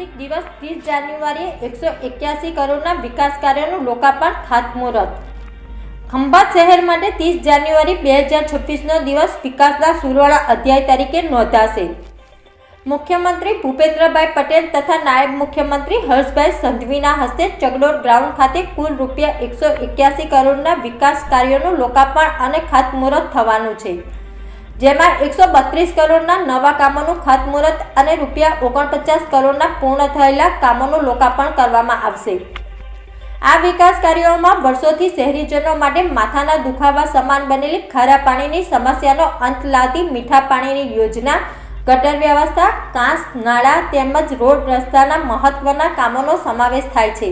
ઐતિહાસિક દિવસ 30 જાન્યુઆરીએ 181 કરોડના વિકાસ કાર્યોનું લોકાર્પણ ખાતમુહૂર્ત। ખંભાત શહેર માટે 30 જાન્યુઆરી 2026નો દિવસ વિકાસના સુવર્ણ અધ્યાય તરીકે નોંધાશે। મુખ્યમંત્રી ભૂપેન્દ્રભાઈ પટેલ તથા નાયબ મુખ્યમંત્રી હર્ષભાઈ સંઘવીના હસ્તે ચગડોળ ગ્રાઉન્ડ ખાતે કુલ રૂપિયા 181 કરોડના વિકાસ કાર્યોનું લોકાર્પણ અને ખાતમુહૂર્ત થવાનું છે, જેમાં 132 કરોડના નવા કામોનું ખાતમુહૂર્ત અને રૂપિયા 49 કરોડના પૂર્ણ થયેલા કામોનું લોકાર્પણ કરવામાં આવશે। આ વિકાસ કાર્યોમાં વર્ષોથી શહેરીજનો માટે માથાના દુખાવા સમાન બનેલી ખારા પાણીની સમસ્યાનો અંત લાવતી મીઠા પાણીની યોજના, ગટર વ્યવસ્થા, કાંસ, નાળા તેમજ રોડ રસ્તાના મહત્વના કામોનો સમાવેશ થાય છે।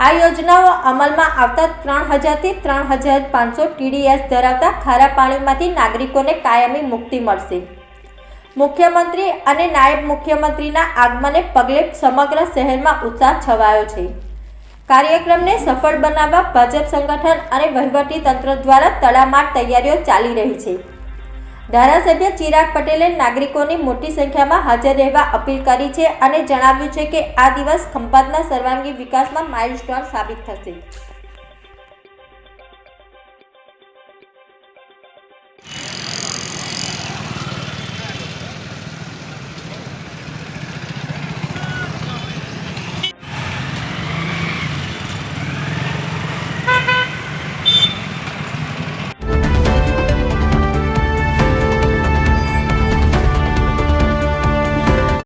આ યોજનાઓ અમલમાં આવતા 3000 થી 3500 TDS ધરાવતા ખારા પાણીમાંથી નાગરિકોને કાયમી મુક્તિ મળશે। મુખ્યમંત્રી અને નાયબ મુખ્યમંત્રીના આગમનને પગલે સમગ્ર શહેરમાં ઉત્સાહ છવાયો છે। કાર્યક્રમને સફળ બનાવવા ભાજપ સંગઠન અને વહીવટી તંત્ર દ્વારા તડામાર તૈયારીઓ ચાલી રહી છે। ધારાસભ્ય ચિરાગ પટેલે નાગરિકોની મોટી સંખ્યામાં હાજર રહેવા અપીલ કરી છે અને જણાવ્યું છે કે આ દિવસ ખંભાતના સર્વાંગી વિકાસમાં માઇલસ્ટોન સાબિત થશે।